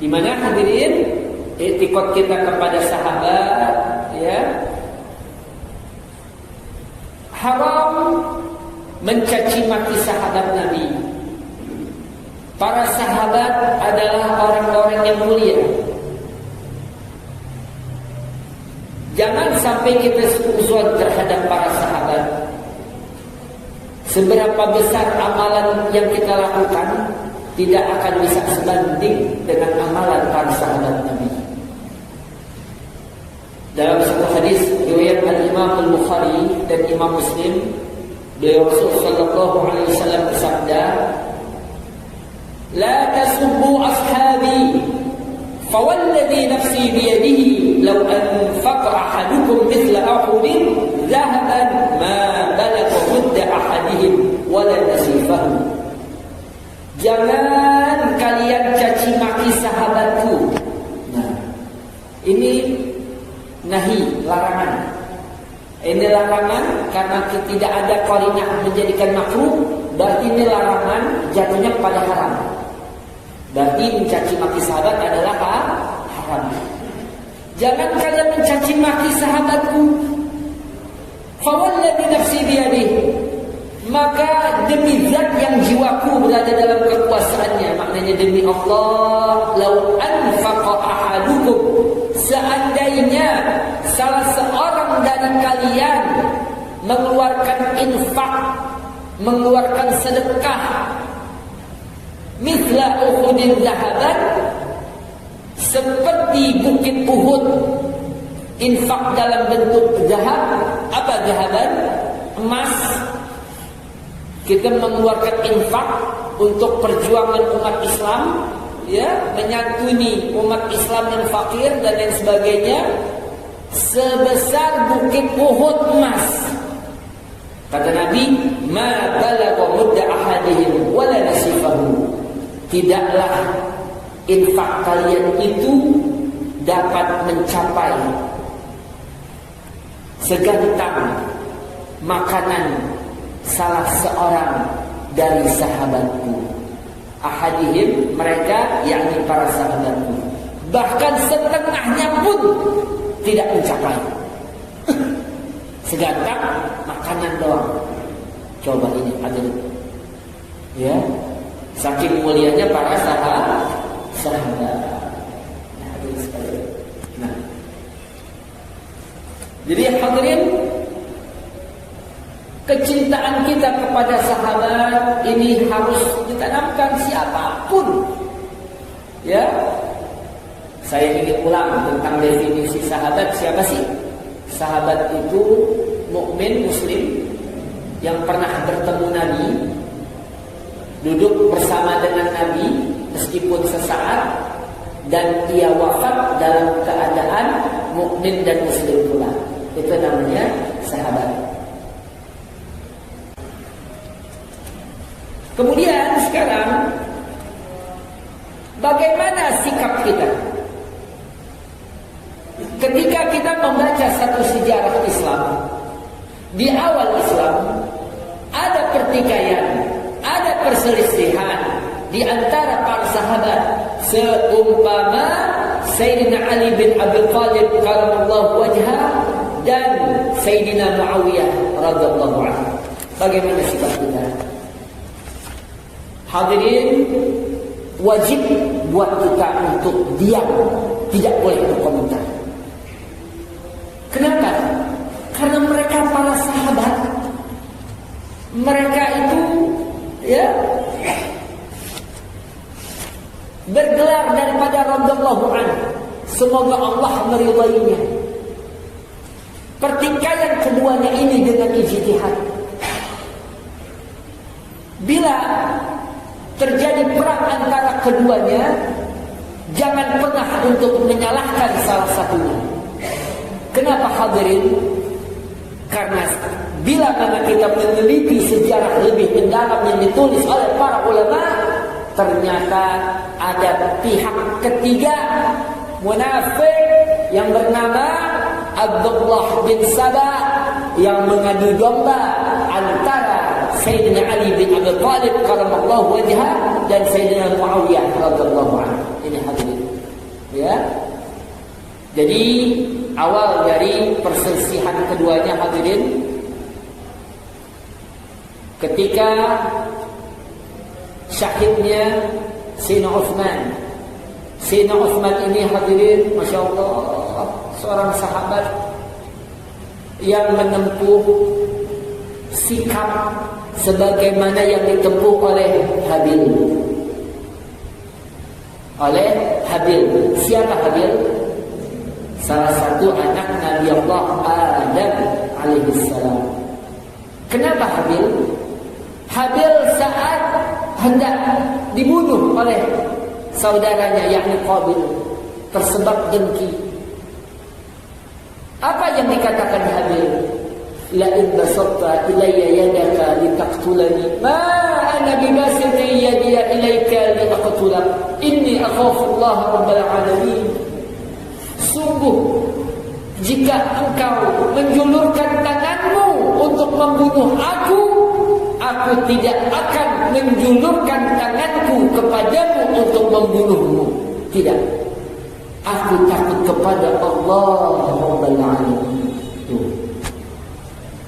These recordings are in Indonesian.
Di mana hadirin i'tiqad kita kepada sahabat, ya, haram mencaci maki sahabat Nabi. Para sahabat adalah orang-orang yang mulia. Jangan sampai kita suudzon terhadap para sahabat. Seberapa besar amalan yang kita lakukan tidak akan bisa sebanding dengan amalan para sahabat Nabi. Dalam satu hadis riwayat Imam Al-Bukhari dan Imam Muslim, beliau Rasulullah sallallahu alaihi wasallam bersabda, "La tasubbu ashabi, fawalladhi nafsi biyadihi law anfaqa ahadukum mithla Uhudin dhahaban ma balagha mudda ahadihim wala nasifahu." Jangan kalian caci maki sahabatku. Nah, ini nahi, larangan. Ini larangan karena tidak ada qarinah menjadikan makruh, berarti ini larangan jatuhnya pada haram. Berarti mencaci maki sahabat adalah haram. Jangan kalian mencaci maki sahabatku. Fawalladhi nafsi biyadihi, maka demi zat yang jiwaku berada dalam kekuasaannya, maknanya demi Allah, lau anfaqa ahadukum, seandainya salah seorang dari kalian mengeluarkan infak, mengeluarkan sedekah, mithla Uhudin zahaban, seperti bukit Uhud, infak dalam bentuk zahab. Apa zahaban? Emas. Kita mengeluarkan infak untuk perjuangan umat Islam, ya, menyantuni umat Islam yang fakir dan lain sebagainya, sebesar bukit Uhud emas. Kata Nabi, "Ma balagha mudda ahadihim wala nasifahu." Tidaklah infak kalian itu dapat mencapai segantang makanan salah seorang dari sahabatku. Ahadihim, mereka yakni para sahabatku. Bahkan setengahnya pun tidak mencapai. Segantang makanan doang. Coba ini ada, ya, saking mulianya para sahabat. Nah, jadi hadirin, kecintaan kita kepada sahabat ini harus ditanamkan siapapun. Ya, saya ingin ulang tentang definisi sahabat. Siapa sih? Sahabat itu mukmin muslim yang pernah bertemu Nabi, duduk bersama dengan Nabi meskipun sesaat, dan ia wafat dalam keadaan mukmin dan muslim pula. Itu namanya sahabat. Kemudian sekarang, bagaimana sikap kita ketika kita membaca satu sejarah Islam? Di awal Islam ada pertikaian, ada perselisihan di antara para sahabat, seumpama Sayyidina Ali bin Abi Thalib karramallahu wajhah dan Sayyidina Muawiyah radhiyallahu anhu. Bagaimana sikap kita? Hadirin, wajib buat kita untuk diam, tidak boleh berkomentar. Kenapa? Karena mereka para sahabat, mereka itu, ya, bergelar daripada radhiyallahu anhu. Semoga Allah meridainya. Pertikaian keduanya ini dengan ijtihad. Bila terjadi perang antara keduanya, jangan pernah untuk menyalahkan salah satunya. Kenapa hadirin? Karena bila mana kita meneliti sejarah lebih mendalam yang ditulis oleh para ulama, ternyata ada pihak ketiga munafik yang bernama Abdullah bin Sabah yang mengadu domba antara Sayyidina Ali bin Abi Thalib karramallahu wajhah dan Sayyidina Muawiyah radhiyallahu anhu. Ini hadirin. Ya. Jadi awal dari perselisihan keduanya hadirin, ketika syahidnya Sayyidina Utsman. Sayyidina Utsman ini hadirin, Masya Allah, seorang sahabat yang menempuh sikap sebagaimana yang ditempuh oleh Habil. Siapa Habil? Salah satu anak Nabi Allah Adam alaihissalam. Kenapa Habil? Habil saat hendak dibunuh oleh saudaranya yakni Qabil, tersebab dengki. Apa yang dikatakan Habil? La in basatta ilayya yadaka litaqtulani ma ana bibasiti yadi ilayka liaqtulak inni akhafu Allah rabbal alamin. Sungguh jika engkau menjulurkan tanganmu untuk membunuh aku tidak akan menjulurkan tanganku kepadamu untuk membunuhmu. Tidak. Aku takut kepada Allah rabbal alamin. Tuh.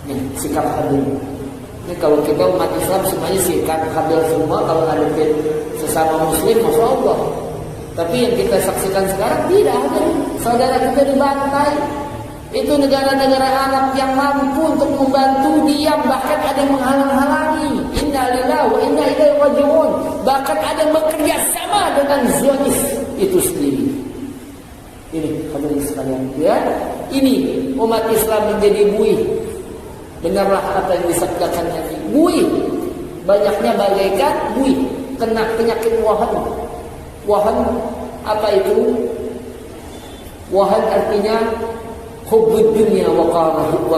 Ini sikap Habil. Ini kalau kita umat Islam semuanya sikap Habil semua kalau ngadepin sesama muslim, Masya Allah. Tapi yang kita saksikan sekarang tidak ada. Saudara kita dibantai. Itu negara-negara Arab yang mampu untuk membantu diam, bahkan ada yang menghalang-halangi. Inna lillahi wa inna ilaihi raji'un. Bahkan ada yang bekerja sama dengan Zionis itu sendiri. Ini hadirin sekalian, ya. Ini umat Islam menjadi buih. Dengarlah apa yang disabdakan Nabi. Buih, banyaknya bagaikan buih, kena penyakit wahan. Wahan apa itu? Wahan artinya hubbud dunya wa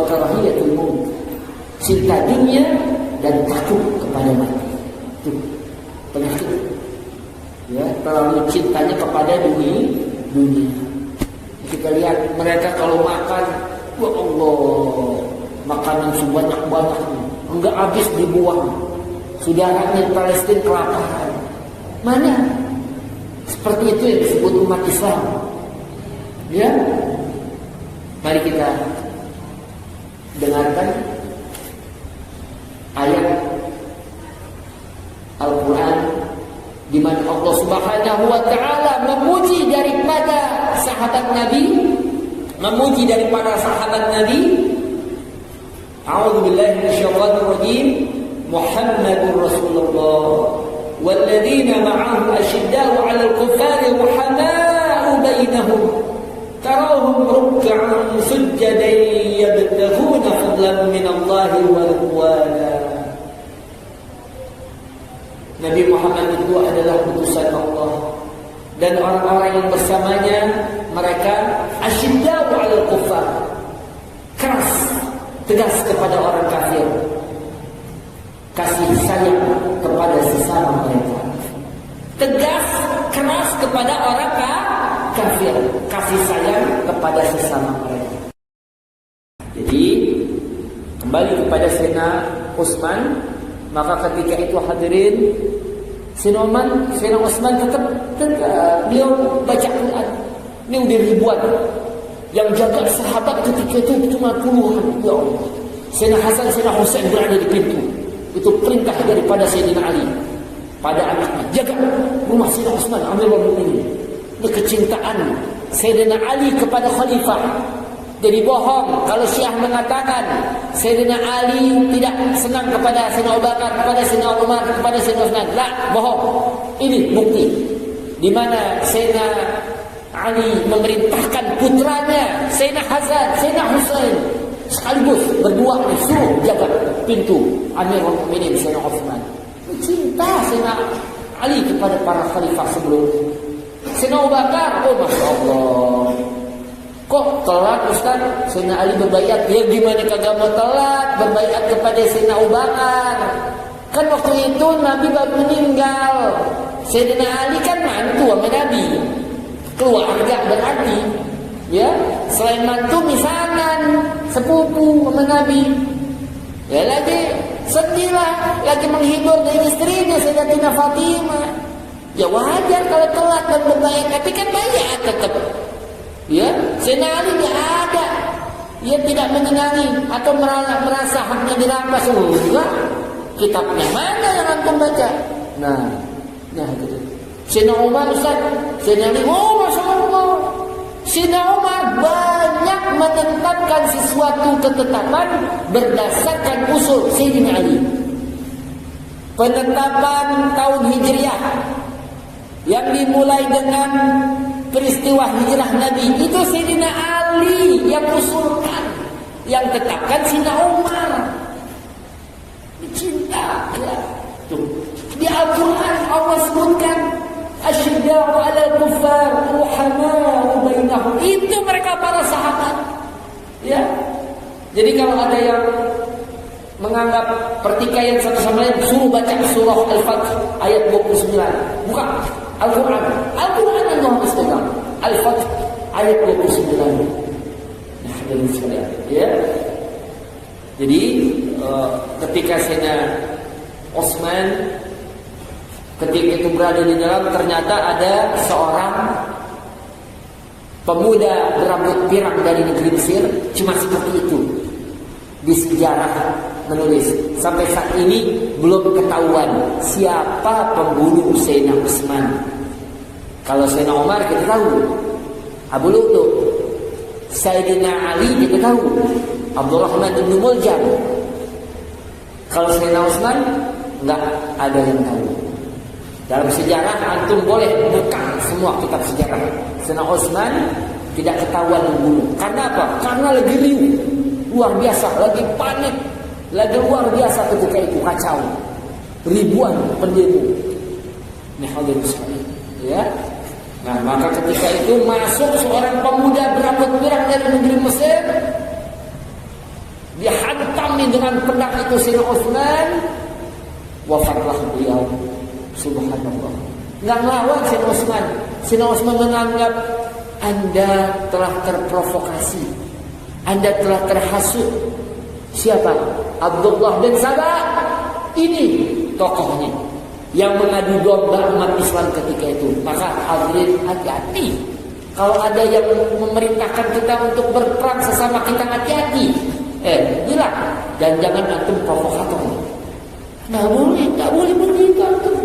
karahiyatul maut. Cinta dunia dan takut kepada mati. Itu penyakit. Ya, terlalu cintanya kepada dunia. Kita lihat mereka kalau makan, ya Allah, makanan sebanyak-banyaknya, enggak habis dibuang. Saudaranya Palestina kelaparan. Mana? Seperti itu yang disebut umat Islam. Ya. Mari kita dengarkan ayat Al-Quran di mana Allah Subhanahu wa taala memuji daripada sahabat Nabi, A'udzu billahi minasyaitonir rajim. Muhammadur Rasulullah walladzina ma'ahu asyidda'u 'alal kuffari rahama'u bainahum tarahum ruk'an sujjadan yabtaghuna fadlan minallahi wa ridwana. Nabi Muhammad itu adalah utusan Allah, dan orang-orang yang bersamanya mereka asyidda'u 'alal kuffar, keras, tegas kepada orang kafir, kasih sayang kepada sesama mereka. Tegas, keras kepada orang kafir, kasih sayang kepada sesama mereka. Jadi kembali kepada Sayyidina Utsman, maka ketika itu hadirin, Sayyidina Utsman tetap beliau baca Quran. Ini udah ribuan. Yang jaga sahabat ketika itu cuma puluhan. Ya Allah. Sayyidina Hasan, Sayyidina Husain berada di pintu. Itu perintah daripada Sayyidina Ali pada anaknya, jaga rumah Sayyidina Utsman Amirul Mukminin. Ini kecintaan Sayyidina Ali kepada khalifah. Jadi bohong kalau Syiah mengatakan Sayyidina Ali tidak senang kepada Sayyidina Abu Bakar, kepada Sayyidina Umar, kepada Sayyidina Utsman. Lah, bohong. Ini bukti di mana Sayyidina Ali memerintahkan putranya Sayyidina Hasan, Sayyidina Husain sekaligus berdua disuruh jaga pintu Amirul Mukminin Sayyidina Utsman. Cinta Sayyidina Ali kepada para khalifah sebelumnya. Sayyidina Abu Bakar, oh Masya Allah, kok telat Ustaz? Sayyidina Ali berbaiat. Ya gimana kagak mau telat berbaiat kepada Sayyidina Abu Bakar? Kan waktu itu Nabi baru meninggal. Sayyidina Ali kan mantu sama Nabi, keluarga berarti, ya, selain mantu misanan, sepupu sama Nabi. Ya lagi sedih lah, lagi menghibur dari istrinya Sayyidatina Fatimah. Ya wajar kalau telat dan berbayat, tapi kan bayat tetap. Ya, Sayyidina Ali tidak ada. Ia tidak menyenangi atau merasa haknya dirampas. Enggak. Kitabnya mana yang antum baca? Nah gitu. Sayyidina Umar, Ustaz, Sayyidina Ali, Masya Allah. Sayyidina Umar banyak menetapkan sesuatu ketetapan berdasarkan usul Sayyidina Ali. Penetapan tahun Hijriah yang dimulai dengan peristiwa hijrah Nabi itu Sayyidina Ali yang usulkan, yang tetapkan Sayyidina Umar. Cinta ya. Tuh. Di Al-Quran Allah sebutkan asyidda'u 'alal kuffar ruhama'u bainahum. Itu mereka para sahabat. Ya. Jadi kalau ada yang menganggap pertikaian satu sama lain, suruh baca surah Al-Fath ayat 29. Bukan Al-Quran. Al-Quran yang Allah istiqam. Al-Fath ayat 29. Nah, hadirin sekalian, ya. Jadi ketika Sayyidina Utsman ketika itu berada di dalam, ternyata ada seorang pemuda berambut pirang dari negeri Mesir, cuma seperti itu. Di sejarah menulis sampai saat ini belum ketahuan siapa pembunuh Sayyidina Utsman. Kalau Sayyidina Umar kita tahu Abu Lu'lu', Sayyidina Ali kita tahu Abdurrahman bin Muljam. Kalau Sayyidina Utsman enggak ada yang tahu. Dalam sejarah antum boleh buka semua kitab sejarah. Sayyidina Utsman tidak ketahuan membunuh. Karena apa? Karena lagi riuh, luar biasa, lagi panik, lagi luar biasa ketika itu kacau. Ribuan pendemo. Ini hadirin sekalian, ya. Nah, maka ketika itu masuk seorang pemuda berambut pirang dari negeri Mesir, dihantami dengan pedang itu Sayyidina Utsman, wafatlah beliau. Subhanallah. Enggak melawan Sayyidina Utsman. Sayyidina Utsman menganggap Anda telah terprovokasi, Anda telah terhasut. Siapa? Abdullah bin Sabah. Ini tokohnya yang mengadu domba umat Islam ketika itu. Maka hadirin hati-hati. Kalau ada yang memerintahkan kita untuk berperang sesama kita, hati-hati. Bilang, dan jangan antum provokator. Nggak boleh begitu antum.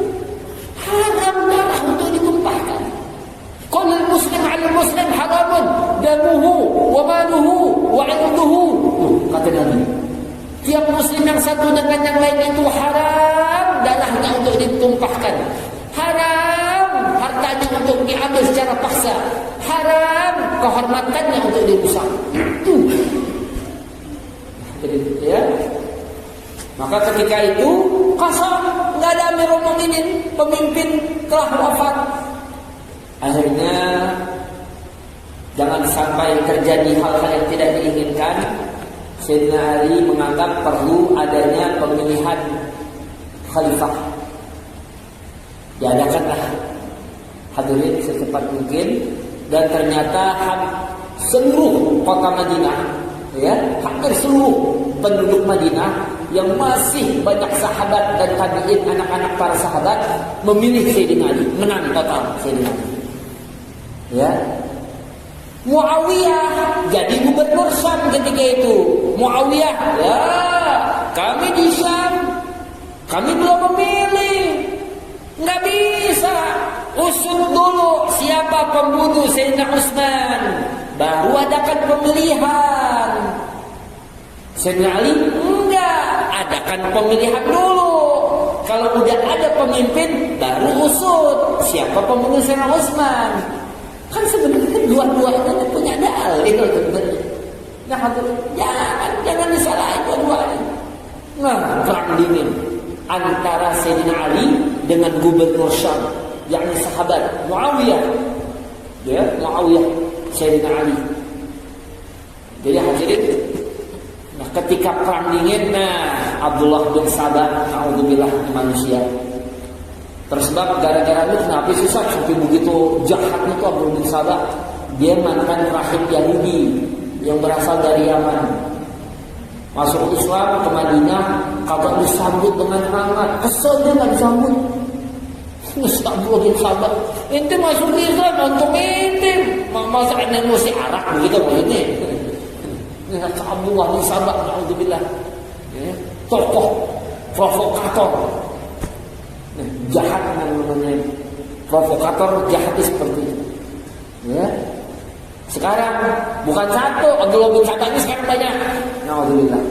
Haram darah untuk ditumpahkan. Qulul muslim 'alal muslim haramun damuhu wa maluhu wa 'irduhu. Kata Nabi, tiap muslim yang satu dengan yang lain itu haram darahnya untuk ditumpahkan. Haram hartanya untuk diambil secara paksa. Haram kehormatannya untuk dirusak. Itu. Ya. Maka ketika itu kosong, nggak ada Amirul Mukminin, pemimpin telah wafat. Akhirnya jangan sampai terjadi hal-hal yang tidak diinginkan. Sayyidina Ali menganggap perlu adanya pemilihan khalifah. Diadakanlah hadirin secepat mungkin, dan ternyata seluruh kota Madinah, ya, hampir seluruh penduduk Madinah yang masih banyak sahabat dan tabi'in, anak-anak para sahabat memilih Sayyidina Ali, menang total Sayyidina Ali. Ya. Muawiyah jadi gubernur Syam ketika itu. Muawiyah, ya, kami di Syam, kami belum memilih. Nggak bisa. Usut dulu siapa pembunuh Sayyidina Utsman, baru adakan pemilihan. Sayyidina Ali enggak, adakan pemilihan dulu. Kalau udah ada pemimpin, baru usut siapa pembunuh Sayyidina Utsman. Kan sebenarnya dua-duanya punya dalil sebenarnya. Nah, jangan disalahin dua-duanya. Nah, perang dingin antara Sayyidina Ali dengan gubernur Syam, yakni sahabat Muawiyah. Ya, Muawiyah Sayyidina Ali. Jadi hadirin, nah ketika perang dingin, Abdullah bin Sabah, naudzubillah, manusia tersebab gara-gara itu. Kenapa susah sampai begitu jahatnya tuh Abdullah bin Sabah? Dia mantan rahib Yahudi yang berasal dari Yaman, masuk Islam ke Madinah, kagak disambut dengan hangat. Kesel dia nggak disambut. Abdullah bin Sabah, ente masuk Islam, antum ente masa ini mesti arak begitu maksudnya. Abdullah bin Sabah, alhamdulillah, tokoh provokator, jahat namanya, provokator jahat seperti itu. Ya. Sekarang bukan satu, Abdullah bin Sabah ini sekarang banyak. Alhamdulillah.